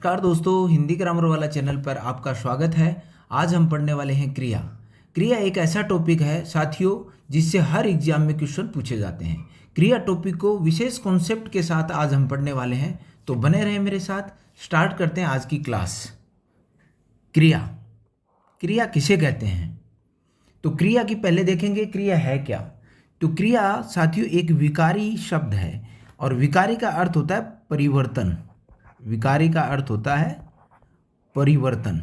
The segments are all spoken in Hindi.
नमस्कार दोस्तों, हिंदी ग्रामर वाला चैनल पर आपका स्वागत है। आज हम पढ़ने वाले हैं क्रिया। क्रिया एक ऐसा टॉपिक है साथियों जिससे हर एग्जाम में क्वेश्चन पूछे जाते हैं। क्रिया टॉपिक को विशेष कॉन्सेप्ट के साथ आज हम पढ़ने वाले हैं, तो बने रहें मेरे साथ। स्टार्ट करते हैं आज की क्लास। क्रिया क्रिया किसे कहते हैं? तो क्रिया की पहले देखेंगे क्रिया है क्या। तो क्रिया साथियों एक विकारी शब्द है और विकारी का अर्थ होता है परिवर्तन। विकारी का अर्थ होता है परिवर्तन।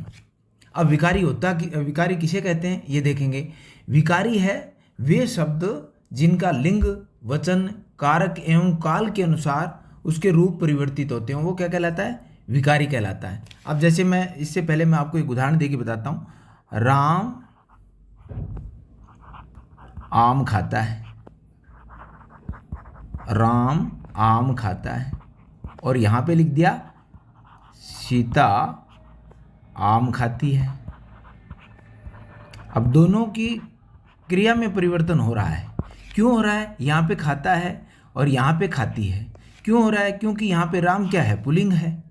अब विकारी किसे कहते हैं ये देखेंगे। विकारी है वे शब्द जिनका लिंग, वचन, कारक एवं काल के अनुसार उसके रूप परिवर्तित होते हैं, वो क्या कहलाता है? विकारी कहलाता है। अब जैसे मैं इससे पहले मैं आपको एक उदाहरण देके बताता हूँ। राम आम खाता है, राम आम खाता है, और यहाँ पे लिख दिया सीता आम खाती है। अब दोनों की क्रिया में परिवर्तन हो रहा है। क्यों हो रहा है? यहाँ पे खाता है और यहाँ पे खाती है। क्यों हो रहा है? क्योंकि यहाँ पे राम क्या है? पुल्लिंग है,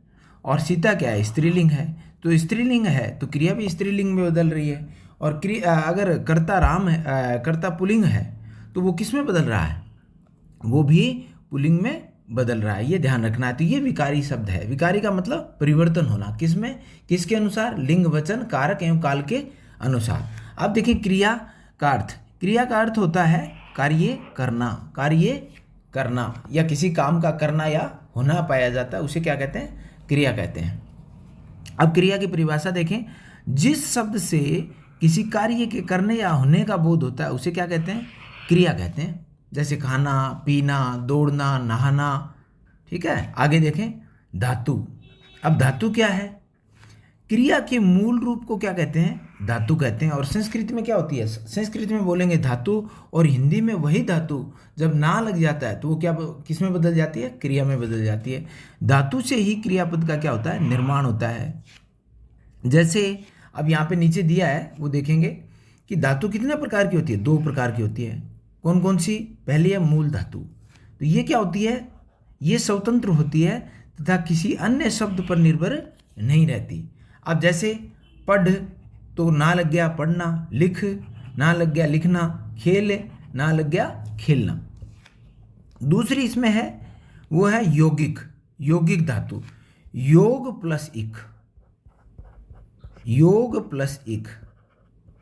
और सीता क्या है? स्त्रीलिंग है। तो स्त्रीलिंग है तो क्रिया भी स्त्रीलिंग में बदल रही है। और क्रिया अगर कर्ता राम है, कर्ता पुल्लिंग है, तो वो किस में बदल रहा है? वो भी पुल्लिंग में बदल रहा है। ये ध्यान रखना है। तो ये विकारी शब्द है। विकारी का मतलब परिवर्तन होना। किसमें? किसके अनुसार? लिंग, वचन, कारक एवं काल के अनुसार। अब देखिए क्रिया का अर्थ। क्रिया का अर्थ होता है कार्य करना। कार्य करना या किसी काम का करना या होना पाया जाता है, उसे क्या कहते हैं? क्रिया कहते हैं। अब क्रिया की परिभाषा देखें। जिस शब्द से किसी कार्य के करने या होने का बोध होता है उसे क्या कहते हैं? क्रिया कहते हैं। जैसे खाना, पीना, दौड़ना, नहाना। ठीक है, आगे देखें धातु। अब धातु क्या है? क्रिया के मूल रूप को क्या कहते हैं? धातु कहते हैं। और संस्कृत में क्या होती है? संस्कृत में बोलेंगे धातु, और हिंदी में वही धातु जब ना लग जाता है तो वो क्या किस में बदल जाती है? क्रिया में बदल जाती है। धातु से ही क्रियापद का क्या होता है? निर्माण होता है। जैसे अब यहाँ पे नीचे दिया है, वो देखेंगे कि धातु कितने प्रकार की होती है? 2 प्रकार की होती है। कौन कौन सी? पहली है मूल धातु। तो ये क्या होती है? ये स्वतंत्र होती है तथा किसी अन्य शब्द पर निर्भर नहीं रहती। अब जैसे पढ़ तो ना लग गया पढ़ना, लिख ना लग गया लिखना, खेल ना लग गया खेलना। दूसरी इसमें है वो है यौगिक। यौगिक धातु, योग प्लस इक। योग प्लस इक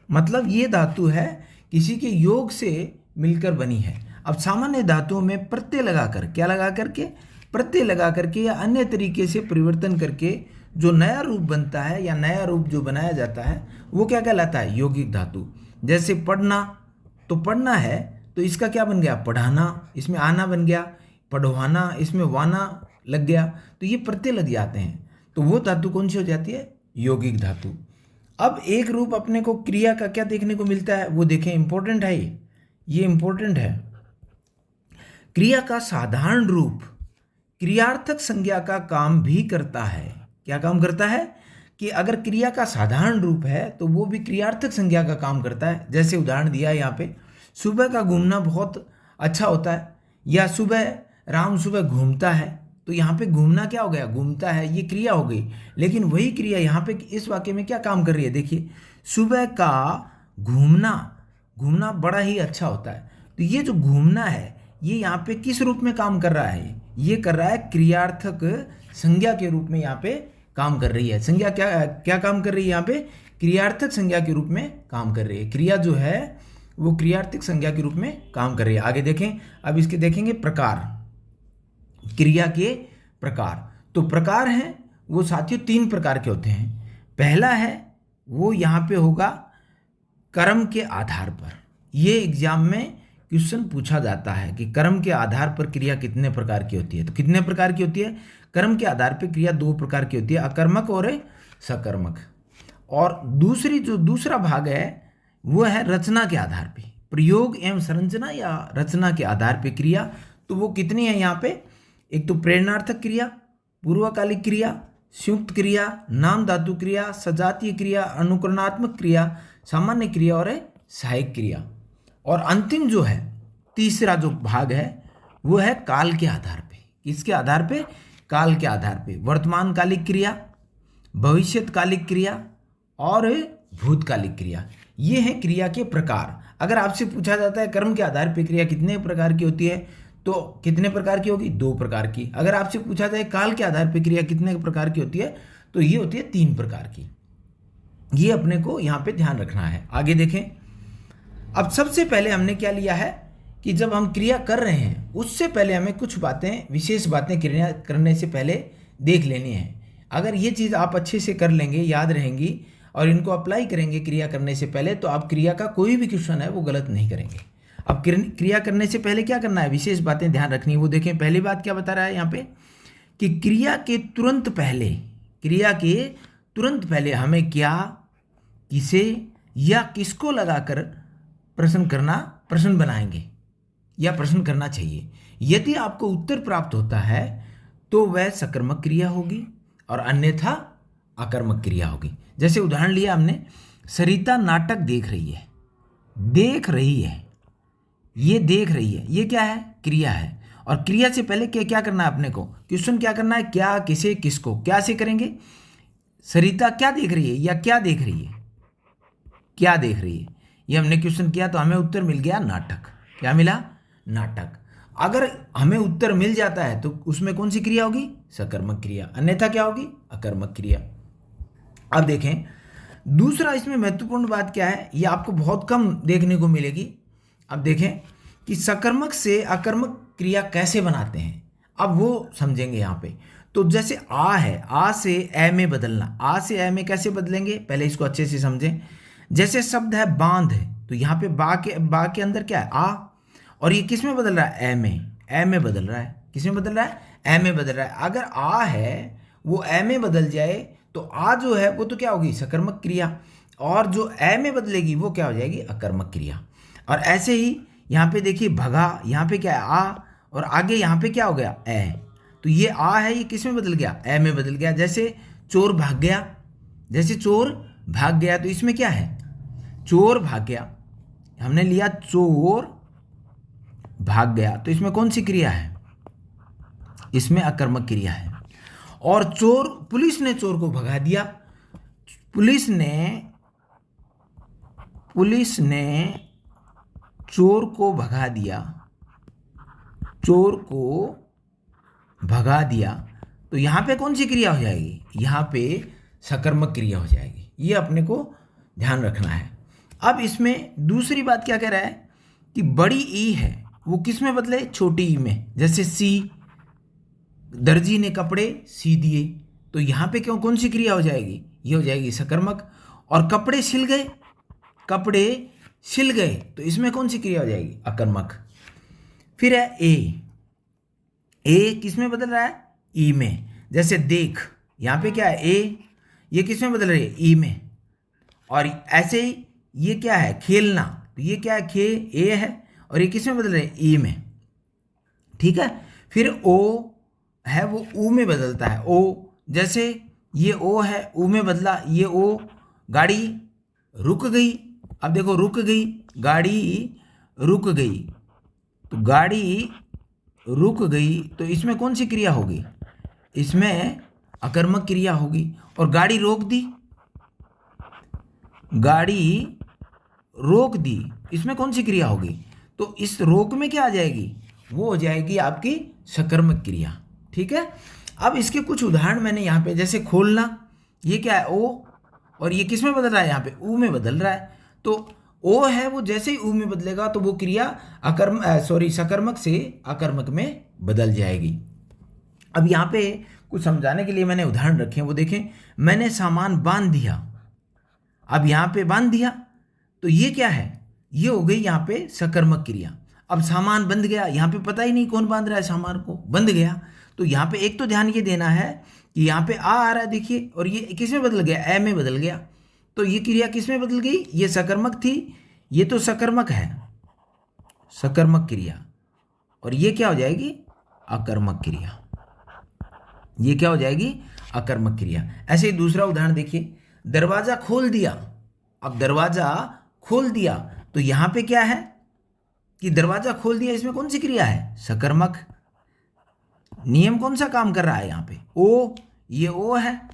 मतलब ये धातु है किसी के योग से मिलकर बनी है। अब सामान्य धातुओं में प्रत्यय लगाकर, क्या लगा करके? प्रत्यय लगा करके या अन्य तरीके से परिवर्तन करके जो नया रूप बनता है या नया रूप जो बनाया जाता है वो क्या कहलाता है? यौगिक धातु। जैसे पढ़ना, तो पढ़ना है तो इसका क्या बन गया? पढ़ाना। इसमें आना बन गया पढ़वाना, इसमें वाना लग गया, तो ये प्रत्यय लग जाते हैं। तो वो धातु कौन सी हो जाती है? यौगिक धातु। अब एक रूप अपने को क्रिया का क्या देखने को मिलता है वो देखें, इंपॉर्टेंट है ये इंपॉर्टेंट है। क्रिया का साधारण रूप क्रियार्थक संज्ञा का काम भी करता है। क्या काम करता है? कि अगर क्रिया का साधारण रूप है तो वो भी क्रियार्थक संज्ञा का काम करता है। जैसे उदाहरण दिया है यहाँ पे, सुबह का घूमना बहुत अच्छा होता है, या राम सुबह घूमता है। तो यहाँ पे घूमना क्या हो गया? घूमता है, ये क्रिया हो गई। लेकिन वही क्रिया यहाँ पे इस वाक्य में क्या काम कर रही है? देखिए, सुबह का घूमना बड़ा ही अच्छा होता है। तो ये जो घूमना है ये यहाँ पे किस रूप में काम कर रहा है? ये कर रहा है क्रियार्थक संज्ञा के रूप में यहाँ पे काम कर रही है। संज्ञा क्या काम कर रही है यहाँ पे? क्रियार्थक संज्ञा के रूप में काम कर रही है। क्रिया जो है वो क्रियार्थक संज्ञा के रूप में काम कर रही है। आगे देखें, अब इसके देखेंगे प्रकार। क्रिया के प्रकार, तो प्रकार हैं वो साथियों 3 प्रकार के होते हैं। पहला है वो यहाँ पे होगा कर्म के आधार पर। ये एग्जाम में क्वेश्चन पूछा जाता है कि कर्म के आधार पर क्रिया कितने प्रकार की होती है। तो कितने प्रकार की होती है? कर्म के आधार पर क्रिया 2 प्रकार की होती है, अकर्मक और सकर्मक। और दूसरा भाग है वो है रचना के आधार पे, प्रयोग एवं संरचना या रचना के आधार पे क्रिया। तो वो कितनी है यहाँ पे? एक तो प्रेरणार्थक क्रिया, पूर्वकालिक क्रिया, संयुक्त क्रिया, नाम धातु क्रिया, सजातीय क्रिया, अनुकरणात्मक क्रिया, सामान्य क्रिया और सहायक क्रिया। और अंतिम जो है तीसरा जो भाग है वो है काल के आधार पे। किसके आधार पे? काल के आधार पे। वर्तमान कालिक क्रिया, भविष्यकालिक क्रिया और भूतकालिक क्रिया। ये हैं क्रिया के प्रकार। अगर आपसे पूछा जाता है कर्म के आधार पर क्रिया कितने प्रकार की होती है, तो कितने प्रकार की होगी? 2 प्रकार की। अगर आपसे पूछा जाए काल के आधार पर क्रिया कितने प्रकार की होती है, तो ये होती है 3 प्रकार की। ये अपने को यहाँ पे ध्यान रखना है। आगे देखें। अब सबसे पहले हमने क्या लिया है कि जब हम क्रिया कर रहे हैं उससे पहले हमें कुछ बातें, विशेष बातें क्रिया करने से पहले देख लेनी है। अगर ये चीज़ आप अच्छे से कर लेंगे, याद रहेंगी और इनको अप्लाई करेंगे क्रिया करने से पहले, तो आप क्रिया का कोई भी क्वेश्चन है वो गलत नहीं करेंगे। अब क्रिया करने से पहले क्या करना है, विशेष बातें ध्यान रखनी है। वो देखें, पहली बात क्या बता रहा है यहाँ पे कि क्रिया के तुरंत पहले, क्रिया के तुरंत पहले हमें क्या, किसे या किसको लगाकर प्रश्न बनाएंगे या प्रश्न करना चाहिए। यदि आपको उत्तर प्राप्त होता है तो वह सकर्मक क्रिया होगी और अन्यथा आकर्मक क्रिया होगी। जैसे उदाहरण लिया हमने, सरिता नाटक देख रही है। देख रही है, ये देख रही है, ये क्या है? क्रिया है। और क्रिया से पहले क्या क्या करना है अपने को? क्वेश्चन क्या करना है? क्या, किसे, किसको। क्या से करेंगे? सरिता क्या देख रही है या क्या देख रही है? क्या देख रही है। ये हमने क्वेश्चन किया तो हमें उत्तर मिल गया नाटक। क्या मिला? नाटक। अगर हमें उत्तर मिल जाता है तो उसमें कौन सी क्रिया होगी? सकर्मक क्रिया। अन्यथा क्या होगी? अकर्मक क्रिया। अब देखें, दूसरा इसमें महत्वपूर्ण बात क्या है, ये आपको बहुत कम देखने को मिलेगी। अब देखें कि सकर्मक से अकर्मक क्रिया कैसे बनाते हैं, अब वो समझेंगे यहाँ पे। तो जैसे आ है, आ से ए में बदलना। आ से ए में कैसे बदलेंगे, पहले इसको अच्छे से समझें। जैसे शब्द है बांध, तो यहाँ पे बा के अंदर क्या है? आ, और ये किस में बदल रहा है? ए में। ए में बदल रहा है। किस में बदल रहा है? ए में बदल रहा है। अगर आ है वो ए में बदल जाए तो आ जो है वो तो क्या होगी? सकर्मक क्रिया। और जो ए में बदलेगी वो क्या हो जाएगी? अकर्मक क्रिया। और ऐसे ही यहाँ पे देखिए भगा, यहाँ पे क्या है? आ, और आगे यहाँ पे क्या हो गया? ए। तो ये आ है, ये किस में बदल गया? ए में बदल गया। जैसे चोर भाग गया, जैसे चोर भाग गया, तो इसमें क्या है? चोर भाग गया। हमने लिया चोर भाग गया, तो इसमें कौन सी क्रिया है? इसमें अकर्मक क्रिया है। और चोर, पुलिस ने चोर को भगा दिया। पुलिस ने चोर को भगा दिया, चोर को भगा दिया, तो यहाँ पे कौन सी क्रिया हो जाएगी? यहाँ पे सकर्मक क्रिया हो जाएगी। ये अपने को ध्यान रखना है। अब इसमें दूसरी बात क्या कह रहा है कि बड़ी ई है वो किस में बदले? छोटी ई में। जैसे सी, दर्जी ने कपड़े सी दिए, तो यहाँ पे क्यों, कौन सी क्रिया हो जाएगी? ये हो जाएगी सकर्मक। और कपड़े सिल गए, कपड़े सिल गए, तो इसमें कौन सी क्रिया हो जाएगी? अकर्मक। फिर है ए, ए किस में बदल रहा है? ई में। जैसे देख, यहाँ पे क्या है? ए, ये किस में बदल रही है? ई में। और ऐसे ही ये क्या है? खेलना, तो ये क्या है? खे, ए है, और ये किस में बदल रहे हैं? ई में। ठीक है। फिर ओ है वो ऊ में बदलता है। ओ, जैसे ये ओ है, ऊ में बदला, ये ओ। गाड़ी रुक गई, अब देखो रुक गई, गाड़ी रुक गई, तो गाड़ी रुक गई, तो इसमें कौन सी क्रिया होगी? इसमें अकर्मक क्रिया होगी। और गाड़ी रोक दी, गाड़ी रोक दी, इसमें कौन सी क्रिया होगी? तो इस रोक में क्या आ जाएगी? वो हो जाएगी आपकी सकर्मक क्रिया। ठीक है। अब इसके कुछ उदाहरण मैंने यहाँ पे, जैसे खोलना, ये क्या है? ओ, और ये किस में बदल रहा है? यहाँ पे ऊ में बदल रहा है। तो ओ है वो जैसे ही ऊ में बदलेगा तो वो क्रिया सकर्मक से अकर्मक में बदल जाएगी। अब यहाँ पे कुछ समझाने के लिए मैंने उदाहरण रखे हैं, वो देखें। मैंने सामान बांध दिया, अब यहाँ पे बांध दिया, तो ये क्या है? ये हो गई यहाँ पे सकर्मक क्रिया। अब सामान बंध गया, यहाँ पे पता ही नहीं कौन बांध रहा है सामान को, बंध गया। तो यहाँ पे एक तो ध्यान ये देना है कि यहाँ पे आ रहा है, देखिए, और ये किस में बदल गया? ए में बदल गया। तो ये क्रिया किस में बदल गई? ये सकर्मक थी, ये तो सकर्मक है, सकर्मक क्रिया। और ये क्या हो जाएगी? अकर्मक क्रिया। ये क्या हो जाएगी? अकर्मक क्रिया। ऐसे ही दूसरा उदाहरण देखिए, दरवाजा खोल दिया। अब दरवाजा खोल दिया, तो यहाँ पे क्या है कि दरवाजा खोल दिया, इसमें कौन सी क्रिया है? सकर्मक। नियम कौन सा काम कर रहा है यहाँ पे? ओ, ये ओ है,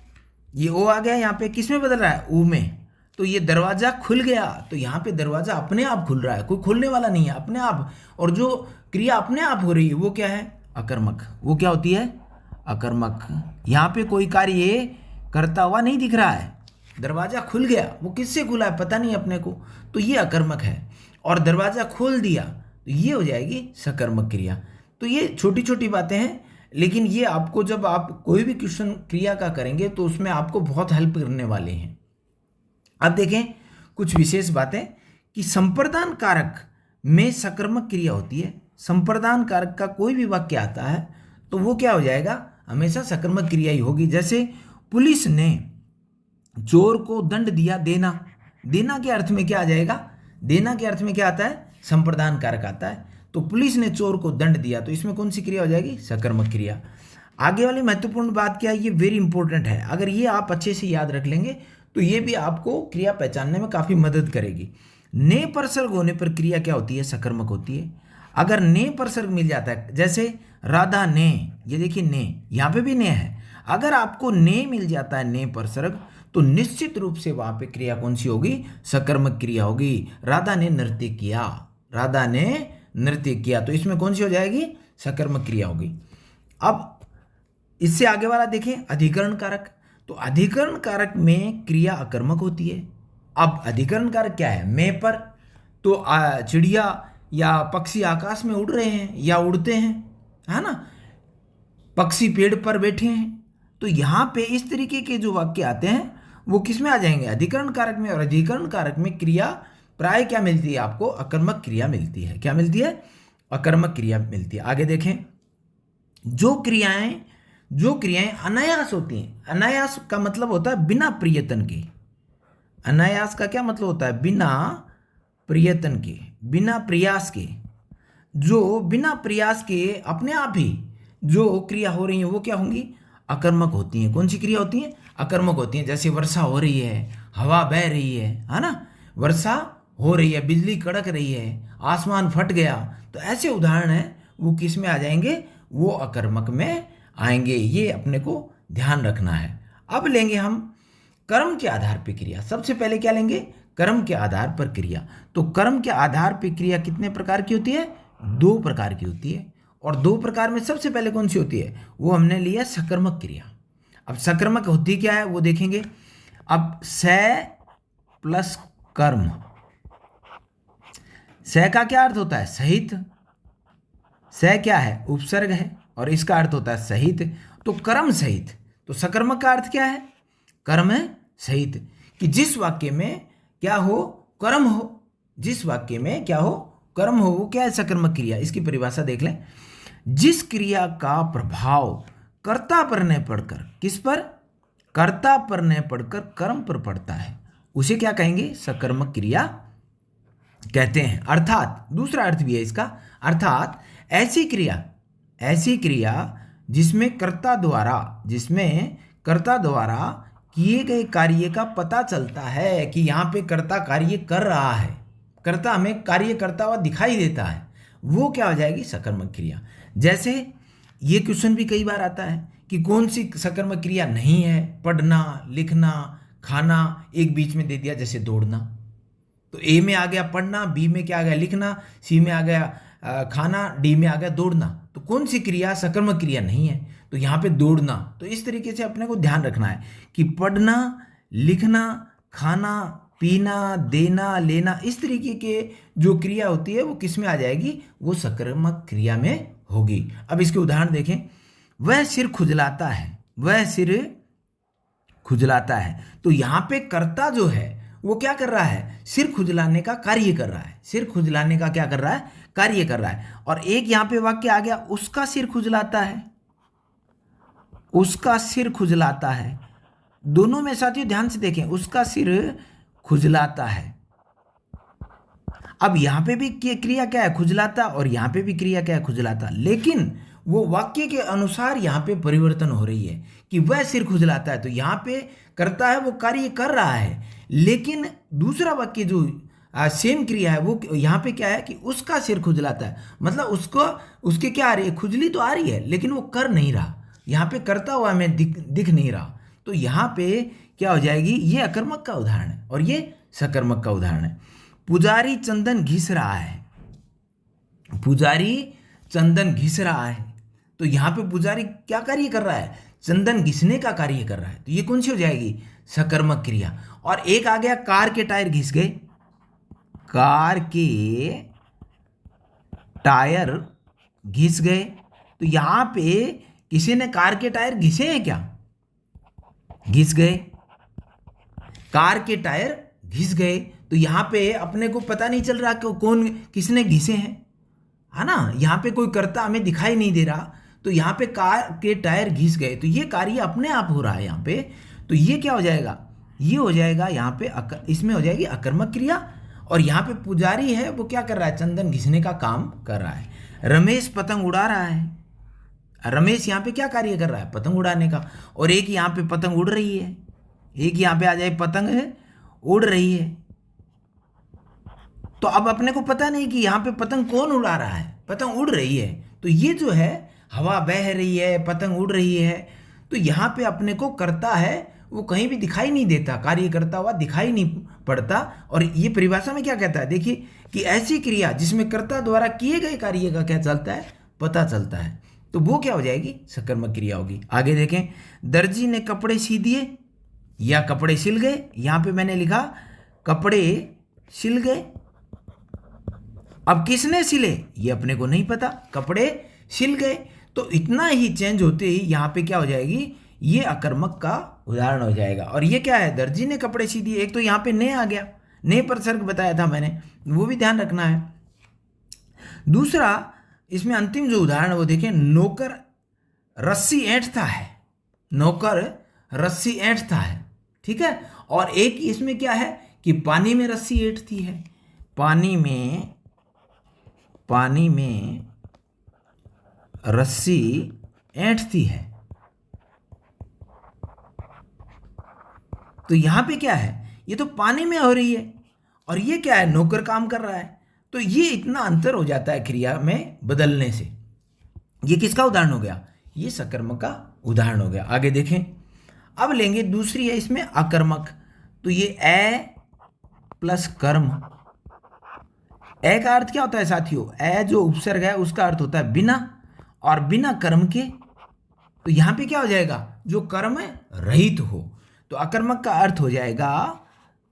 ये ओ आ गया, यहाँ पे किस में बदल रहा है, ऊ में। तो ये दरवाजा खुल गया, तो यहाँ पे दरवाजा अपने आप खुल रहा है, कोई खोलने वाला नहीं है, अपने आप। और जो क्रिया अपने आप हो रही है वो क्या है, अकर्मक। वो क्या होती है, अकर्मक। यहाँ पे कोई कार्य करता हुआ नहीं दिख रहा है, दरवाजा खुल गया, वो किससे खुला है पता नहीं अपने को, तो ये अकर्मक है। और दरवाजा खोल दिया तो ये हो जाएगी सकर्मक क्रिया। तो ये छोटी छोटी बातें हैं, लेकिन ये आपको जब आप कोई भी क्वेश्चन क्रिया का करेंगे तो उसमें आपको बहुत हेल्प करने वाले हैं। अब देखें कुछ विशेष बातें कि संप्रदान कारक में सकर्मक क्रिया होती है। संप्रदान कारक का कोई भी वाक्य आता है तो वो क्या हो जाएगा, हमेशा सकर्मक क्रिया ही होगी। जैसे पुलिस ने चोर को दंड दिया, देना। देना के अर्थ में क्या आ जाएगा, देना के अर्थ में क्या आता है, संप्रदान कारक आता है। तो पुलिस ने चोर को दंड दिया, तो इसमें कौन सी क्रिया हो जाएगी, सकर्मक क्रिया। आगे वाली महत्वपूर्ण बात क्या है, ये वेरी इंपॉर्टेंट है, अगर ये आप अच्छे से याद रख लेंगे तो ये भी आपको क्रिया पहचानने में काफ़ी मदद करेगी। ने परसर्ग होने पर क्रिया क्या होती है, सकर्मक होती है। अगर ने परसर्ग मिल जाता है, जैसे राधा ने, ये देखिए ने, यहाँ पे भी ने है, अगर आपको ने मिल जाता है ने परसर्ग, तो निश्चित रूप से वहाँ पे क्रिया कौन सी होगी, सकर्मक क्रिया होगी। राधा ने नृत्य किया, राधा ने नृत्य किया, तो इसमें कौन सी हो जाएगी, सकर्मक क्रिया होगी। अब इससे आगे वाला देखें, अधिकरण कारक। तो अधिकरण कारक में क्रिया अकर्मक होती है। अब अधिकरण कारक क्या है, मैं पर, तो चिड़िया या पक्षी आकाश में उड़ रहे हैं या उड़ते हैं, है ना, पक्षी पेड़ पर बैठे हैं, तो यहाँ पे इस तरीके के जो वाक्य आते हैं वो किस में आ जाएंगे, अधिकरण कारक में। और अधिकरण कारक में क्रिया प्राय क्या मिलती है आपको, अकर्मक क्रिया मिलती है। क्या मिलती है, अकर्मक क्रिया मिलती है। आगे देखें, जो क्रियाएं अनायास होती हैं, अनायास का मतलब होता है बिना प्रयत्न के। अनायास का क्या मतलब होता है, बिना प्रयत्न के, बिना प्रयास के। जो बिना प्रयास के अपने आप ही जो क्रिया हो रही है वो क्या होंगी, अकर्मक होती हैं। कौन सी क्रिया होती हैं, अकर्मक होती हैं। जैसे वर्षा हो रही है, हवा बह रही है ना, वर्षा हो रही है, बिजली कड़क रही है, आसमान फट गया, तो ऐसे उदाहरण हैं वो किस में आ जाएंगे, वो अकर्मक में आएंगे। ये अपने को ध्यान रखना है। अब लेंगे हम कर्म के आधार पर क्रिया। सबसे पहले क्या लेंगे, कर्म के आधार पर क्रिया। तो कर्म के आधार पर क्रिया कितने प्रकार की होती है, 2 प्रकार की होती है। और 2 प्रकार में सबसे पहले कौन सी होती है, वो हमने लिया सकर्मक क्रिया। अब सकर्मक होती क्या है वो देखेंगे। अब से प्लस कर्म, से का क्या अर्थ होता है, सहित। से क्या है, उपसर्ग है, और इसका अर्थ होता है सहित। तो कर्म सहित, तो सकर्मक का अर्थ क्या है, कर्म सहित, कि जिस वाक्य में क्या हो, कर्म हो, जिस वाक्य में क्या हो, कर्म हो, वो क्या है, सकर्मक क्रिया। इसकी परिभाषा देख लें। जिस क्रिया का प्रभाव कर्ता पर न पड़कर, किस पर, कर्ता पर न पड़कर कर्म पर पड़ता है, उसे क्या कहेंगे, सकर्मक क्रिया कहते हैं। अर्थात दूसरा अर्थ भी है इसका, अर्थात ऐसी क्रिया जिसमें कर्ता द्वारा किए गए कार्य का पता चलता है कि यहाँ पे कर्ता कार्य कर रहा है, कर्ता हमें कार्य करता हुआ दिखाई देता है, वो क्या हो जाएगी, सकर्मक क्रिया। जैसे ये क्वेश्चन भी कई बार आता है कि कौन सी सकर्मक क्रिया नहीं है, पढ़ना, लिखना, खाना, एक बीच में दे दिया, जैसे दौड़ना। तो ए में आ गया पढ़ना, बी में क्या आ गया, लिखना, सी में आ गया खाना, डी में आ गया दौड़ना। तो कौन सी क्रिया सकर्मक क्रिया नहीं है, तो यहाँ पे दौड़ना। तो इस तरीके से अपने को ध्यान रखना है कि पढ़ना, लिखना, खाना, पीना, देना, लेना, इस तरीके के जो क्रिया होती है वो किस में आ जाएगी, वो सकर्मक क्रिया में होगी। अब इसके उदाहरण देखें। वह सिर खुजलाता है, वह सिर खुजलाता है, तो यहाँ पे कर्ता जो है वो क्या कर रहा है, सिर खुजलाने का कार्य कर रहा है, सिर खुजलाने का क्या कर रहा है, कार्य कर रहा है। और एक यहाँ पे वाक्य आ गया, उसका सिर खुजलाता है, उसका सिर खुजलाता है। दोनों में साथियों ध्यान से देखें, उसका सिर खुजलाता है। अब यहाँ पे भी क्रिया क्या है, खुजलाता, और यहाँ पे भी क्रिया क्या है, खुजलाता। लेकिन वो वाक्य के अनुसार यहाँ पे परिवर्तन हो रही है कि वह सिर खुजलाता है, तो यहाँ पे करता है वो कार्य कर रहा है, लेकिन दूसरा वाक्य जो सेम क्रिया है वो यहाँ पे क्या है कि उसका सिर खुजलाता है, मतलब उसको, उसके क्या आ रही है, खुजली तो आ रही है, लेकिन वो कर नहीं रहा, यहाँ पे करता हुआ हमें दिख नहीं रहा। तो यहाँ पे क्या हो जाएगी, ये अकर्मक का उदाहरण है और ये सकर्मक का उदाहरण है। पुजारी चंदन घिस रहा है, पुजारी चंदन घिस रहा है, तो यहाँ पे पुजारी क्या कार्य कर रहा है, चंदन घिसने का कार्य कर रहा है, तो ये कौन सी हो जाएगी, सकर्मक क्रिया। और एक आ गया कार के टायर घिस गए, कार के टायर घिस गए, तो यहाँ पे किसी ने कार के टायर घिसे हैं क्या, घिस गए, कार के टायर घिस गए, तो यहाँ पे अपने को पता नहीं चल रहा कि कौन किसने घिसे हैं, है ना, यहाँ पे कोई कर्ता हमें दिखाई नहीं दे रहा, तो यहाँ पे कार के टायर घिस गए, तो ये कार्य अपने आप हो रहा है यहाँ पे, तो ये क्या हो जाएगा, ये हो जाएगा यहाँ पे इसमें हो जाएगी अकर्मक क्रिया। और यहाँ पे पुजारी है वो क्या कर रहा है, चंदन घिसने का काम कर रहा है। रमेश पतंग उड़ा रहा है, रमेश यहाँ पे क्या कार्य कर रहा है, पतंग उड़ाने का, और एक यहाँ पे पतंग उड़ रही है, एक यहाँ पे आ जाए पतंग है उड़ रही है, तो अब अपने को पता नहीं कि यहाँ पे पतंग कौन उड़ा रहा है, पतंग उड़ रही है, तो ये जो है हवा बह रही है, पतंग उड़ रही है, तो यहाँ पे अपने को करता है वो कहीं भी दिखाई नहीं देता, कार्य करता हुआ दिखाई नहीं पड़ता। और ये परिभाषा में क्या कहता है, देखिए कि ऐसी क्रिया जिसमें कर्ता द्वारा किए गए कार्य का क्या चलता है, पता चलता है, तो वो क्या हो जाएगी, सकर्मक क्रिया होगी। आगे देखें, दर्जी ने कपड़े सी दिए या कपड़े सिल गए, यहाँ पे मैंने लिखा कपड़े सिल गए, अब किसने सिले ये अपने को नहीं पता, कपड़े सिल गए, तो इतना ही चेंज होते ही यहाँ पे क्या हो जाएगी, ये अकर्मक का उदाहरण हो जाएगा। और ये क्या है, दर्जी ने कपड़े सी दिए, एक तो यहाँ पे ने आ गया, ने पर सर्ग बताया था मैंने, वो भी ध्यान रखना है। दूसरा इसमें अंतिम जो उदाहरण है वो देखें, नौकर रस्सी ऐंठता है, नौकर रस्सी ऐंठता है, ठीक है। और एक इसमें क्या है कि पानी में रस्सी ऐंठती है, पानी में रस्सी ऐंठती है, तो यहां पे क्या है, ये तो पानी में हो रही है और ये क्या है, नौकर काम कर रहा है, तो ये इतना अंतर हो जाता है क्रिया में बदलने से। ये किसका उदाहरण हो गया, ये सकर्मक का उदाहरण हो गया। आगे देखें, अब लेंगे दूसरी है इसमें अकर्मक, तो ये ए प्लस कर्म, ए का अर्थ क्या होता है साथियों, ए जो उपसर्ग है उसका अर्थ होता है बिना, और बिना कर्म के, तो यहां पे क्या हो जाएगा, जो कर्म रहित हो, तो अकर्मक का अर्थ हो जाएगा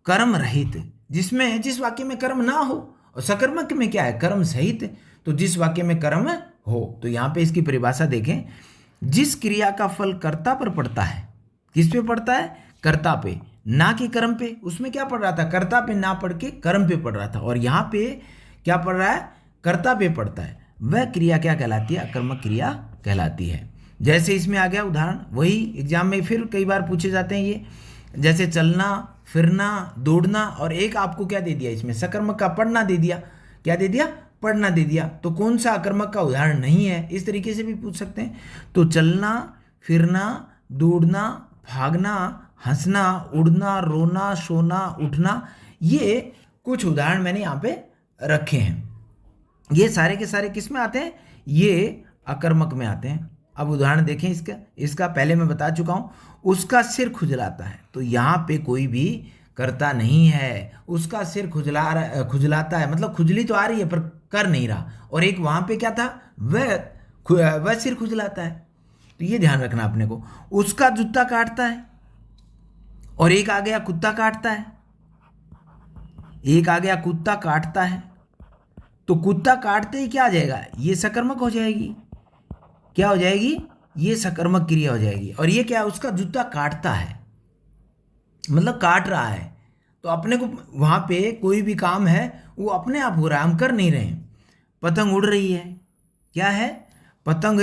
कर्म रहित, जिसमें जिस वाक्य में कर्म ना हो, और सकर्मक में क्या है, कर्म सहित, तो जिस वाक्य में कर्म हो। तो यहाँ पे इसकी परिभाषा देखें, जिस क्रिया का फल कर्ता पर पड़ता है, किस पे पड़ता है, कर्ता पे, ना कि कर्म पे। उसमें क्या पड़ रहा था, कर्ता पे ना पढ़ के कर्म पे पड़ रहा था, और यहाँ पे क्या पड़ रहा है, कर्ता पे पड़ता है, वह क्रिया क्या कहलाती है, अकर्मक क्रिया कहलाती है। जैसे इसमें आ गया उदाहरण, वही एग्जाम में फिर कई बार पूछे जाते हैं ये, जैसे चलना, फिरना, दौड़ना, और एक आपको क्या दे दिया इसमें, सकर्मक का पढ़ना दे दिया, क्या दे दिया, पढ़ना दे दिया, तो कौन सा अकर्मक का उदाहरण नहीं है, इस तरीके से भी पूछ सकते हैं। तो चलना, फिरना, दौड़ना, भागना, हंसना, उड़ना, रोना, सोना, उठना, ये कुछ उदाहरण मैंने यहाँ पे रखे हैं। ये सारे के सारे किस में आते हैं, ये अकर्मक में आते हैं। अब उदाहरण देखें इसका पहले मैं बता चुका हूँ, उसका सिर खुजलाता है, तो यहाँ पे कोई भी कर्ता नहीं है, उसका सिर खुजलाता है, मतलब खुजली तो आ रही है पर कर नहीं रहा, और एक वहाँ पे क्या था, वह सिर खुजलाता है, तो ये ध्यान रखना अपने को। उसका जूता काटता है, और एक आ गया कुत्ता काटता है, एक आ गया कुत्ता काटता है, तो कुत्ता काटते ही क्या आ जाएगा, ये सकर्मक हो जाएगी, क्या हो जाएगी, ये सकर्मक क्रिया हो जाएगी। और ये क्या है, उसका जूता काटता है, मतलब काट रहा है, तो अपने को वहाँ पे कोई भी काम है वो अपने आप हो रहा है, हम कर नहीं रहे। पतंग उड़ रही है, क्या है, पतंग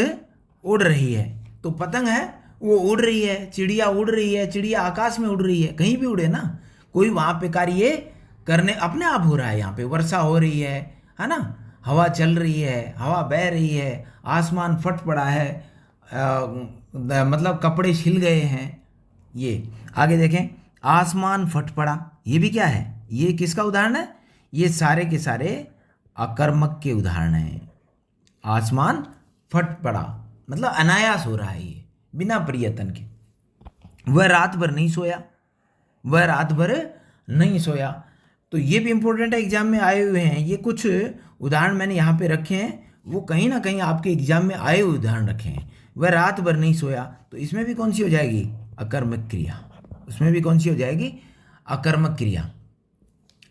उड़ रही है, तो पतंग है वो उड़ रही है, चिड़िया उड़ रही है, चिड़िया आकाश में उड़ रही है, कहीं भी उड़े ना, कोई वहाँ पे कार्य करने अपने आप हो रहा है। यहाँ पे वर्षा हो रही है ना, हवा चल रही है, हवा बह रही है, आसमान फट पड़ा है, मतलब कपड़े छिल गए हैं। ये आगे देखें, आसमान फट पड़ा, ये भी क्या है, ये किसका उदाहरण है, ये सारे के सारे अकर्मक के उदाहरण हैं। आसमान फट पड़ा मतलब अनायास हो रहा है, ये बिना प्रयत्न के। वह रात भर नहीं सोया, वह रात भर नहीं सोया। तो ये भी इम्पोर्टेंट है, एग्जाम में आए हुए हैं। ये कुछ उदाहरण मैंने यहाँ पे रखे हैं, वो कहीं ना कहीं आपके एग्जाम में आए हुए उदाहरण रखे हैं। वह रात भर नहीं सोया, तो इसमें भी कौन सी हो जाएगी? अकर्मक क्रिया। उसमें भी कौन सी हो जाएगी? अकर्मक क्रिया।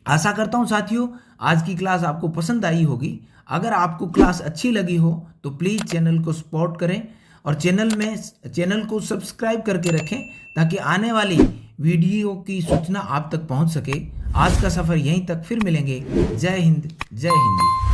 आशा करता हूँ साथियों आज की क्लास आपको पसंद आई होगी। अगर आपको क्लास अच्छी लगी हो तो प्लीज़ चैनल को सपोर्ट करें और चैनल को सब्सक्राइब करके रखें, ताकि आने वाली वीडियो की सूचना आप तक पहुंच सके। आज का सफ़र यहीं तक, फिर मिलेंगे। जय हिंद, जय हिंदी।